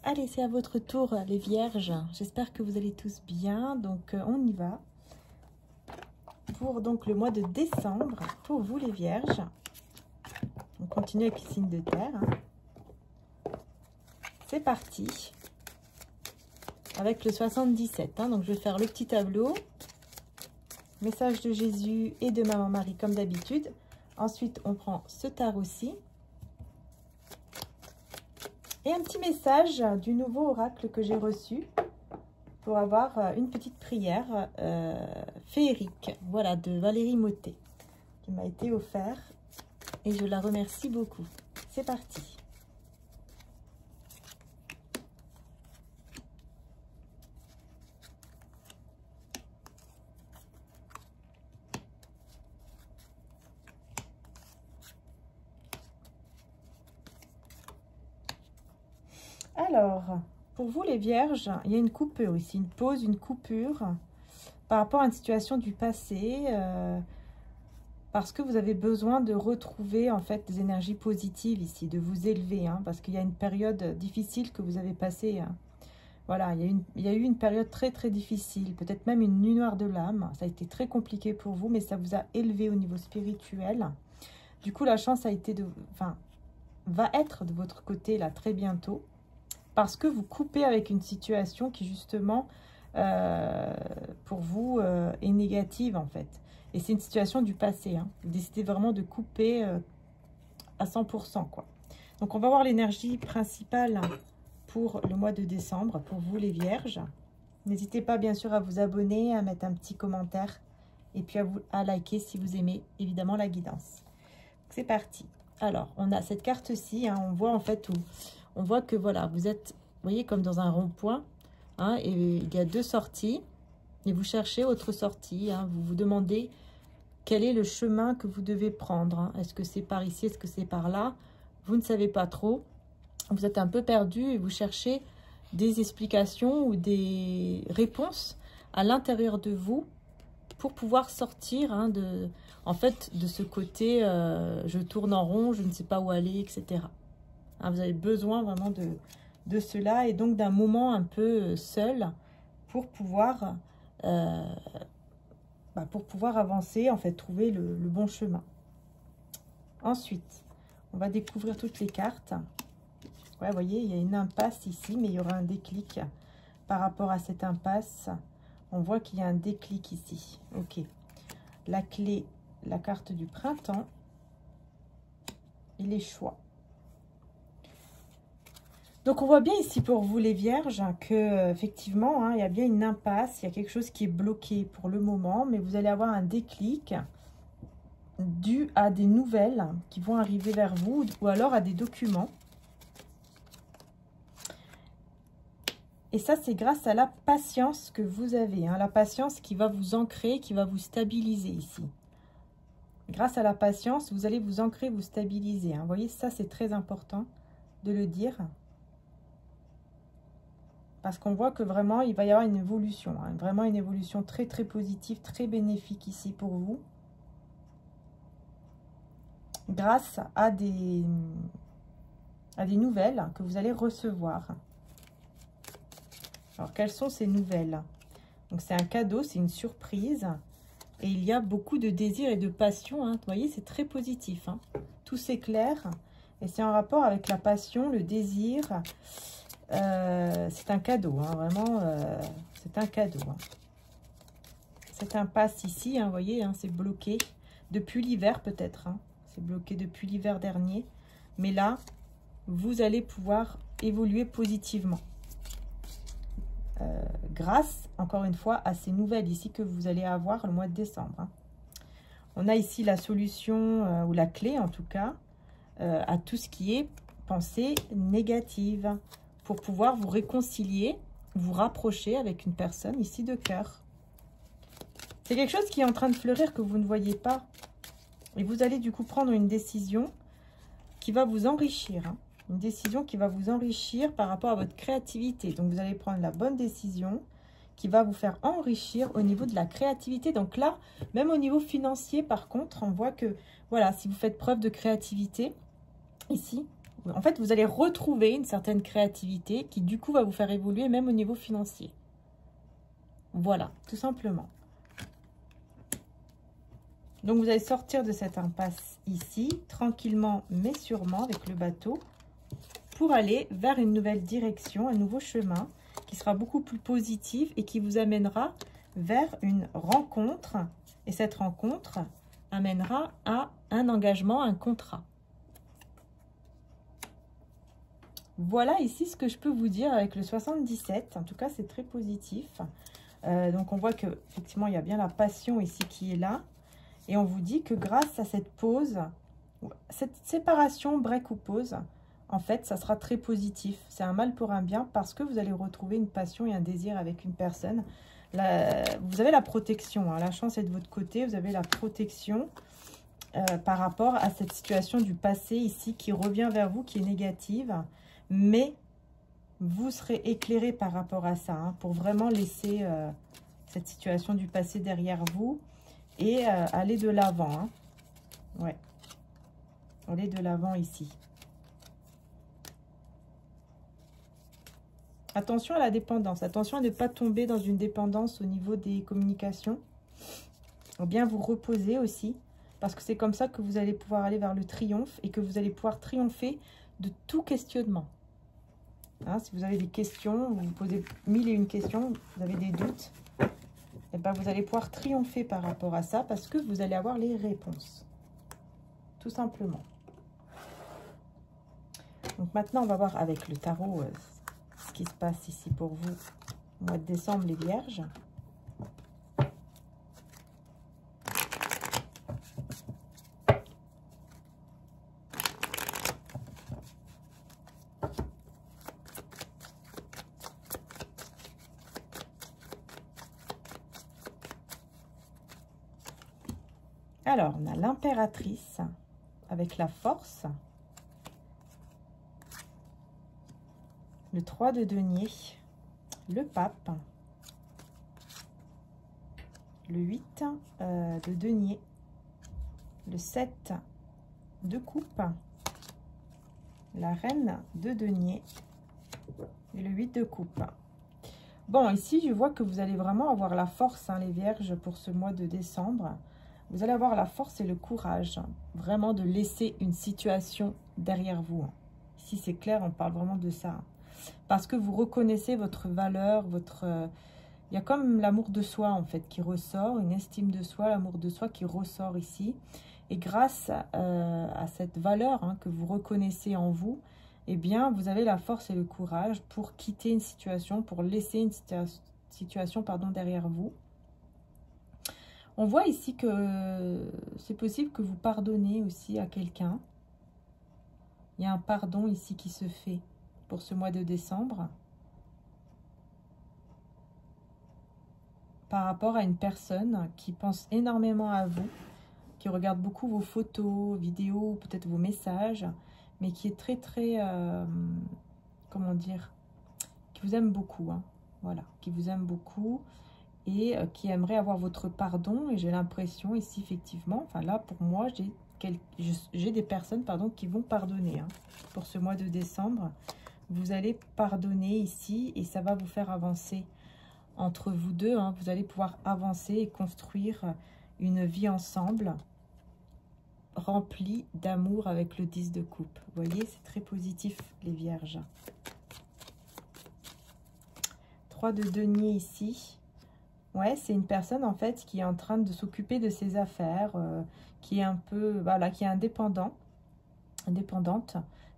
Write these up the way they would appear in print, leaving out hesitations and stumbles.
Allez, c'est à votre tour, les vierges. J'espère que vous allez tous bien. Donc, on y va. Pour donc le mois de décembre, pour vous, les vierges. On continue avec les signes de terre. C'est parti. Avec le 77. Donc, je vais faire le petit tableau. Message de Jésus et de Maman Marie, comme d'habitude. Ensuite, on prend ce tarot-ci. Et un petit message du nouveau oracle que j'ai reçu pour avoir une petite prière féerique, voilà, de Valérie Mottet, qui m'a été offert et je la remercie beaucoup. C'est parti. Alors, pour vous les vierges, il y a une coupure ici, une pause, une coupure par rapport à une situation du passé, parce que vous avez besoin de retrouver en fait des énergies positives ici, de vous élever, parce qu'il y a une période difficile que vous avez passée. Voilà, il y a eu une période très très difficile, peut-être même une nuit noire de l'âme. Ça a été très compliqué pour vous, mais ça vous a élevé au niveau spirituel. Du coup, la chance a été va être de votre côté là très bientôt. Parce que vous coupez avec une situation qui, justement, pour vous, est négative, en fait. Et c'est une situation du passé. Vous décidez vraiment de couper à 100%, quoi. Donc, on va voir l'énergie principale pour le mois de décembre, pour vous, les vierges. N'hésitez pas, bien sûr, à vous abonner, à mettre un petit commentaire et puis à liker si vous aimez, évidemment, la guidance. C'est parti. Alors, on a cette carte-ci. On voit, en fait, où... On voit que voilà, vous êtes, vous voyez, comme dans un rond-point, et il y a deux sorties, et vous cherchez autre sortie, vous vous demandez quel est le chemin que vous devez prendre. Est-ce que c'est par ici, est-ce que c'est par là? Vous ne savez pas trop, vous êtes un peu perdu et vous cherchez des explications ou des réponses à l'intérieur de vous pour pouvoir sortir en fait, de ce côté je tourne en rond, je ne sais pas où aller, etc. Vous avez besoin vraiment de cela et donc d'un moment un peu seul pour pouvoir avancer, en fait, trouver le bon chemin. Ensuite, on va découvrir toutes les cartes. Ouais, vous voyez, il y a une impasse ici, mais il y aura un déclic par rapport à cette impasse. On voit qu'il y a un déclic ici. Ok. La clé, la carte du printemps et les choix. Donc, on voit bien ici pour vous, les vierges, que effectivement, il y a bien une impasse, il y a quelque chose qui est bloqué pour le moment, mais vous allez avoir un déclic dû à des nouvelles qui vont arriver vers vous ou alors à des documents. Et ça, c'est grâce à la patience que vous avez, la patience qui va vous ancrer, qui va vous stabiliser ici. Grâce à la patience, vous allez vous ancrer, vous stabiliser. Vous voyez, ça, c'est très important de le dire. Parce qu'on voit que vraiment, il va y avoir une évolution. Vraiment une évolution très, très positive, très bénéfique ici pour vous. Grâce à des nouvelles que vous allez recevoir. Alors, quelles sont ces nouvelles? Donc, c'est un cadeau, c'est une surprise. Et il y a beaucoup de désir et de passion. Vous voyez, c'est très positif. Tout s'éclaire. Et c'est en rapport avec la passion, le désir... c'est un cadeau, vraiment, c'est un cadeau. Cette impasse ici, vous voyez, c'est bloqué depuis l'hiver peut-être. C'est bloqué depuis l'hiver dernier. Mais là, vous allez pouvoir évoluer positivement. Grâce, encore une fois, à ces nouvelles ici que vous allez avoir le mois de décembre. On a ici la solution, ou la clé en tout cas, à tout ce qui est pensée négative. Pour pouvoir vous réconcilier, vous rapprocher avec une personne ici de cœur. C'est quelque chose qui est en train de fleurir que vous ne voyez pas. Et vous allez du coup prendre une décision qui va vous enrichir. Une décision qui va vous enrichir par rapport à votre créativité. Donc vous allez prendre la bonne décision qui va vous faire enrichir au niveau de la créativité. Donc là, même au niveau financier, par contre, on voit que, voilà, si vous faites preuve de créativité, ici, En fait, vous allez retrouver une certaine créativité qui, du coup, va vous faire évoluer même au niveau financier. Voilà, tout simplement. Donc, vous allez sortir de cette impasse ici, tranquillement mais sûrement, avec le bateau, pour aller vers une nouvelle direction, un nouveau chemin qui sera beaucoup plus positif et qui vous amènera vers une rencontre. Et cette rencontre amènera à un engagement, un contrat. Voilà ici ce que je peux vous dire avec le 77. En tout cas, c'est très positif. Donc, on voit que effectivement, il y a bien la passion ici qui est là. Et on vous dit que grâce à cette pause, cette séparation, break ou pause, en fait, ça sera très positif. C'est un mal pour un bien parce que vous allez retrouver une passion et un désir avec une personne. Vous avez la protection. Hein, la chance est de votre côté. Vous avez la protection par rapport à cette situation du passé ici qui revient vers vous, qui est négative. Mais vous serez éclairé par rapport à ça, hein, pour vraiment laisser cette situation du passé derrière vous et aller de l'avant. Hein. Ouais. Aller de l'avant ici. Attention à la dépendance. Attention à ne pas tomber dans une dépendance au niveau des communications. Ou bien vous reposer aussi. Parce que c'est comme ça que vous allez pouvoir aller vers le triomphe. Et que vous allez pouvoir triompher de tout questionnement. Hein, si vous avez des questions, vous vous posez 1001 questions, vous avez des doutes. Et ben vous allez pouvoir triompher par rapport à ça. Parce que vous allez avoir les réponses. Tout simplement. Donc maintenant, on va voir avec le tarot ce qui se passe ici pour vous au mois de décembre, les vierges. Alors, on a l'impératrice avec la force. Le 3 de denier, le pape, le 8 de denier, le 7 de coupe, la reine de denier et le 8 de coupe. Bon, ici, je vois que vous allez vraiment avoir la force, hein, les vierges, pour ce mois de décembre. Vous allez avoir la force et le courage, vraiment de laisser une situation derrière vous. Ici, c'est clair, on parle vraiment de ça. Parce que vous reconnaissez votre valeur, il y a comme l'amour de soi, en fait, qui ressort, une estime de soi, l'amour de soi qui ressort ici. Et grâce à cette valeur, hein, que vous reconnaissez en vous, eh bien, vous avez la force et le courage pour quitter une situation, pour laisser une situation derrière vous. On voit ici que c'est possible que vous pardonnez aussi à quelqu'un. Il y a un pardon ici qui se fait pour ce mois de décembre. Par rapport à une personne qui pense énormément à vous, qui regarde beaucoup vos photos, vidéos, peut-être vos messages, mais qui est très, comment dire, qui vous aime beaucoup, hein, voilà, qui vous aime beaucoup et qui aimerait avoir votre pardon. Et j'ai l'impression ici, effectivement, enfin là, pour moi, j'ai des personnes, pardon, qui vont pardonner, hein, pour ce mois de décembre. Vous allez pardonner ici et ça va vous faire avancer entre vous deux, hein. Vous allez pouvoir avancer et construire une vie ensemble remplie d'amour avec le 10 de coupe. Vous voyez, c'est très positif, les vierges. 3 de denier ici. Ouais, c'est une personne en fait qui est en train de s'occuper de ses affaires, qui est un peu, voilà, qui est indépendante.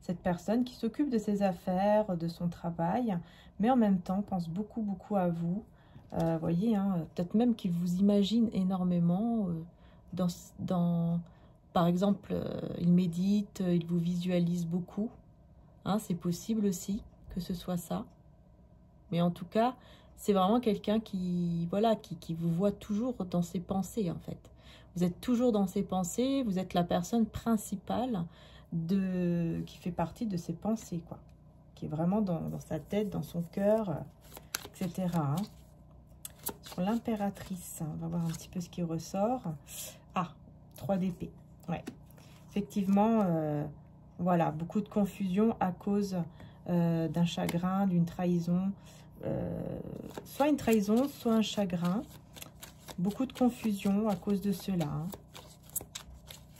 Cette personne qui s'occupe de ses affaires, de son travail, mais en même temps pense beaucoup à vous. Voyez, hein, peut-être même qu'il vous imagine énormément. Par exemple, il médite, il vous visualise beaucoup. Hein, c'est possible aussi que ce soit ça. Mais en tout cas, c'est vraiment quelqu'un qui, voilà, qui vous voit toujours dans ses pensées, en fait. Vous êtes toujours dans ses pensées, vous êtes la personne principale qui fait partie de ses pensées, quoi. Qui est vraiment dans sa tête, dans son cœur, etc. Hein. Sur l'impératrice, on va voir un petit peu ce qui ressort. Ah, 3 d'épée. Ouais. Effectivement, Voilà, beaucoup de confusion à cause d'un chagrin, d'une trahison. Soit une trahison, soit un chagrin. Beaucoup de confusion à cause de cela. Hein.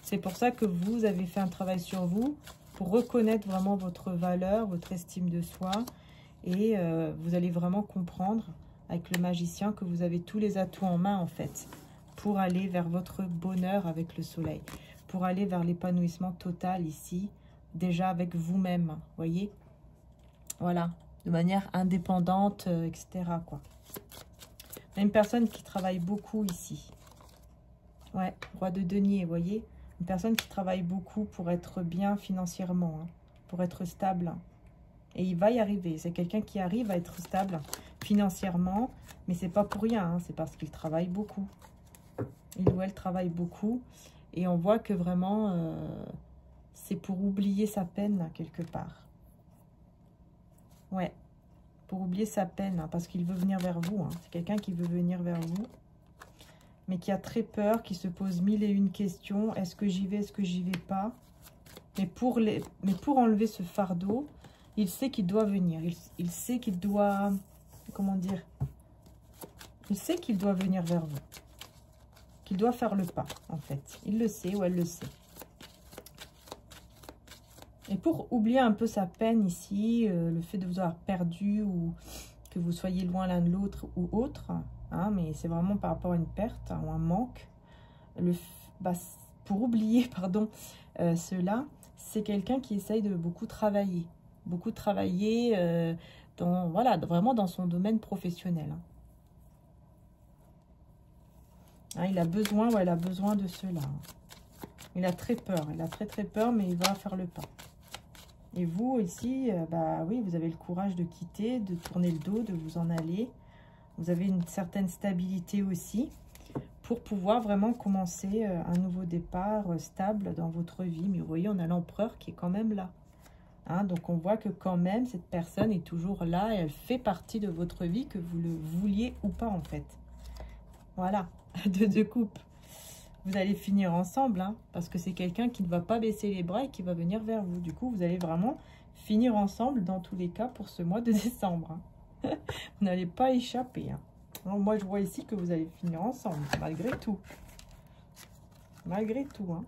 C'est pour ça que vous avez fait un travail sur vous pour reconnaître vraiment votre valeur, votre estime de soi. Et vous allez vraiment comprendre avec le magicien que vous avez tous les atouts en main en fait. Pour aller vers votre bonheur avec le soleil. Pour aller vers l'épanouissement total ici. Déjà avec vous-même, voyez. Voilà, de manière indépendante, etc. quoi. Il y a une personne qui travaille beaucoup ici. Ouais, roi de denier, vous voyez. Une personne qui travaille beaucoup pour être bien financièrement, hein, pour être stable. Et il va y arriver. C'est quelqu'un qui arrive à être stable financièrement, mais c'est pas pour rien, hein, c'est parce qu'il travaille beaucoup. Il ou elle travaille beaucoup. Et on voit que vraiment, c'est pour oublier sa peine, quelque part. Ouais, pour oublier sa peine, hein, parce qu'il veut venir vers vous. Hein. C'est quelqu'un qui veut venir vers vous, mais qui a très peur, qui se pose mille et une questions. Est-ce que j'y vais, est-ce que j'y vais pas? Mais pour enlever ce fardeau, il sait qu'il doit venir. Il sait qu'il doit, comment dire? Il sait qu'il doit venir vers vous. Qu'il doit faire le pas, en fait. Il le sait ou elle le sait. Et pour oublier un peu sa peine ici, le fait de vous avoir perdu ou que vous soyez loin l'un de l'autre ou autre, hein, mais c'est vraiment par rapport à une perte ou un manque, pour oublier pardon, cela, c'est quelqu'un qui essaye de beaucoup travailler dans, voilà, vraiment dans son domaine professionnel. Hein. Hein, il a besoin, ouais, il a besoin de cela. Hein. Il a très peur, il a très peur, mais il va faire le pas. Et vous, ici, oui, vous avez le courage de quitter, de tourner le dos, de vous en aller. Vous avez une certaine stabilité aussi pour pouvoir vraiment commencer un nouveau départ stable dans votre vie. Mais vous voyez, on a l'empereur qui est quand même là. Hein, donc, on voit que quand même, cette personne est toujours là et elle fait partie de votre vie, que vous le vouliez ou pas, en fait. Voilà, deux coupes. Vous allez finir ensemble, hein, parce que c'est quelqu'un qui ne va pas baisser les bras et qui va venir vers vous. Du coup, vous allez vraiment finir ensemble dans tous les cas pour ce mois de décembre. Hein. Vous n'allez pas échapper. Hein. Alors, moi, je vois ici que vous allez finir ensemble, malgré tout. Malgré tout. Hein.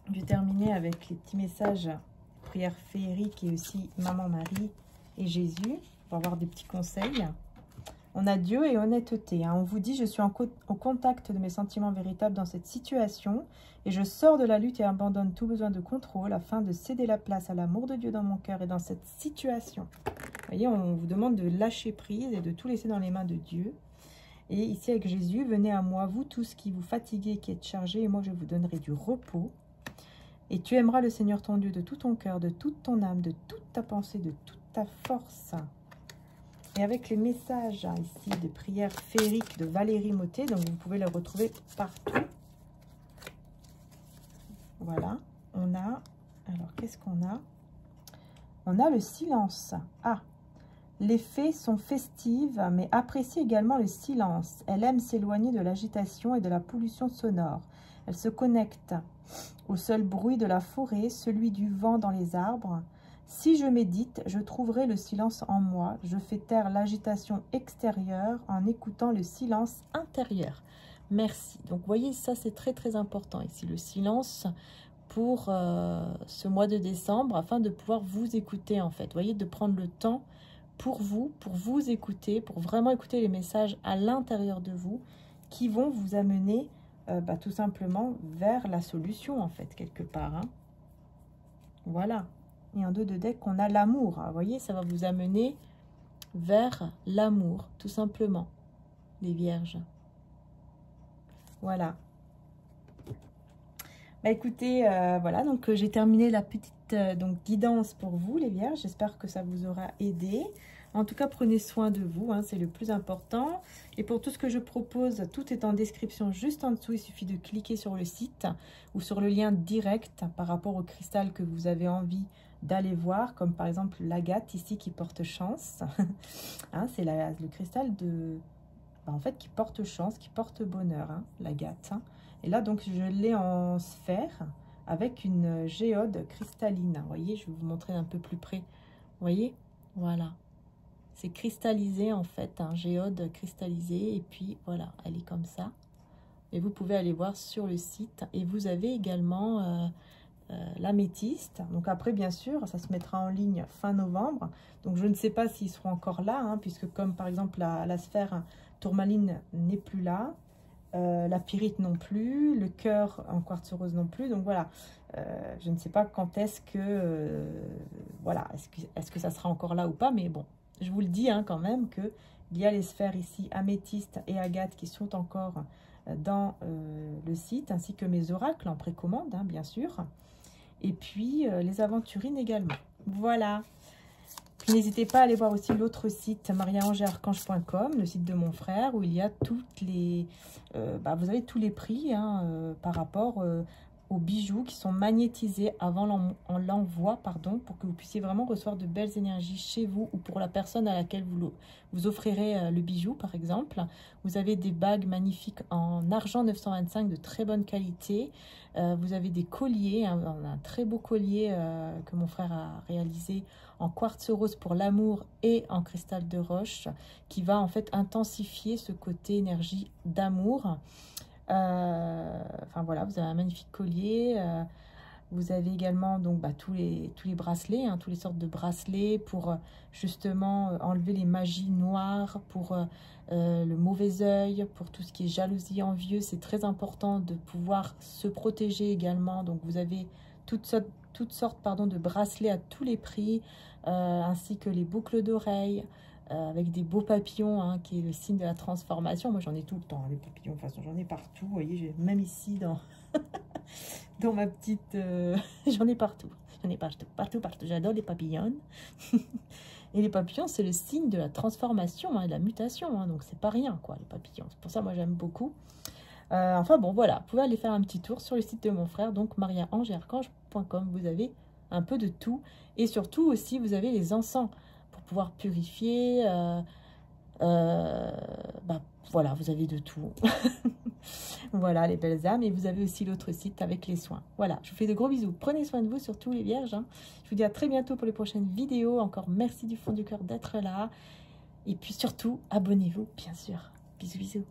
Je vais terminer avec les petits messages prière féerique et aussi Maman Marie et Jésus. On va avoir des petits conseils. On a Dieu et honnêteté. Hein. On vous dit, je suis au contact de mes sentiments véritables dans cette situation et je sors de la lutte et abandonne tout besoin de contrôle afin de céder la place à l'amour de Dieu dans mon cœur et dans cette situation. Vous voyez, on vous demande de lâcher prise et de tout laisser dans les mains de Dieu. Et ici avec Jésus, venez à moi, vous tous qui vous fatiguez, qui êtes chargés, et moi je vous donnerai du repos. Et tu aimeras le Seigneur ton Dieu de tout ton cœur, de toute ton âme, de toute ta pensée, de toute ta force. Et avec les messages hein, ici de prière féerique de Valérie Mottet, donc vous pouvez le retrouver partout. Voilà, on a, alors qu'est-ce qu'on a? On a le silence. Ah, les fées sont festives, mais apprécie également le silence. Elle aime s'éloigner de l'agitation et de la pollution sonore. Elle se connecte au seul bruit de la forêt, celui du vent dans les arbres. Si je médite, je trouverai le silence en moi. Je fais taire l'agitation extérieure en écoutant le silence intérieur. Merci. Donc, vous voyez, ça, c'est très important ici, le silence pour ce mois de décembre, afin de pouvoir vous écouter, en fait. Vous voyez, de prendre le temps pour vous écouter, pour vraiment écouter les messages à l'intérieur de vous qui vont vous amener tout simplement vers la solution, en fait, quelque part. Hein. Voilà. Et en 2 de deck, on a l'amour. Vous voyez, ça va vous amener vers l'amour, tout simplement, les vierges. Voilà. Bah écoutez, voilà, donc j'ai terminé la petite guidance pour vous, les vierges. J'espère que ça vous aura aidé. En tout cas, prenez soin de vous, hein, c'est le plus important. Et pour tout ce que je propose, tout est en description juste en dessous. Il suffit de cliquer sur le site ou sur le lien direct par rapport au cristal que vous avez envie d'aller voir, comme par exemple l'agate ici qui porte chance. Hein, c'est le cristal en fait, qui porte chance, qui porte bonheur, hein, l'agate. Hein. Et là, donc, je l'ai en sphère avec une géode cristalline. Vous voyez, je vais vous montrer un peu plus près. Vous voyez, voilà. C'est cristallisé, en fait, un géode cristallisé. Et puis, voilà, elle est comme ça. Et vous pouvez aller voir sur le site. Et vous avez également l'améthyste. Donc après, bien sûr, ça se mettra en ligne fin novembre. Donc je ne sais pas s'ils seront encore là, hein, puisque comme par exemple la sphère tourmaline n'est plus là. La pyrite non plus, le cœur en quartz rose non plus. Donc voilà, je ne sais pas quand est-ce que, voilà, est-ce que ça sera encore là ou pas. Mais bon, je vous le dis hein, quand même qu'il y a les sphères ici, améthyste et agate, qui sont encore dans le site, ainsi que mes oracles en précommande, hein, bien sûr. Et puis les aventurines également. Voilà. N'hésitez pas à aller voir aussi l'autre site, mariaangearchange.com, le site de mon frère, où il y a toutes les... vous avez tous les prix hein, par rapport aux bijoux qui sont magnétisés avant l'envoi, pour que vous puissiez vraiment recevoir de belles énergies chez vous ou pour la personne à laquelle vous offrirez le bijou, par exemple. Vous avez des bagues magnifiques en argent 925 de très bonne qualité. Vous avez des colliers, un très beau collier que mon frère a réalisé en quartz rose pour l'amour et en cristal de roche, qui va en fait intensifier ce côté énergie d'amour. Enfin voilà, vous avez un magnifique collier. Vous avez également donc tous les bracelets, hein, toutes les sortes de bracelets pour justement enlever les magies noires, pour le mauvais œil, pour tout ce qui est jalousie, envieux. C'est très important de pouvoir se protéger également. Donc vous avez toutes sortes de bracelets à tous les prix, ainsi que les boucles d'oreilles, avec des beaux papillons, hein, qui est le signe de la transformation. Moi, j'en ai tout le temps, les papillons. De toute façon, j'en ai partout. Vous voyez, même ici, dans, dans ma petite... j'en ai partout. J'en ai partout. J'adore les papillons. Et les papillons, c'est le signe de la transformation, hein, de la mutation. Hein, donc, c'est pas rien, quoi, les papillons. C'est pour ça, moi, j'aime beaucoup. Enfin, bon, voilà. Vous pouvez aller faire un petit tour sur le site de mon frère, donc mariaangearchange.com. Vous avez un peu de tout. Et surtout, aussi, vous avez les encens pour pouvoir purifier. Voilà, vous avez de tout. Voilà, les belles âmes. Et vous avez aussi l'autre site avec les soins. Voilà, je vous fais de gros bisous. Prenez soin de vous, surtout les vierges. Hein. Je vous dis à très bientôt pour les prochaines vidéos. Encore merci du fond du cœur d'être là. Et puis surtout, abonnez-vous, bien sûr. Bisous, bisous.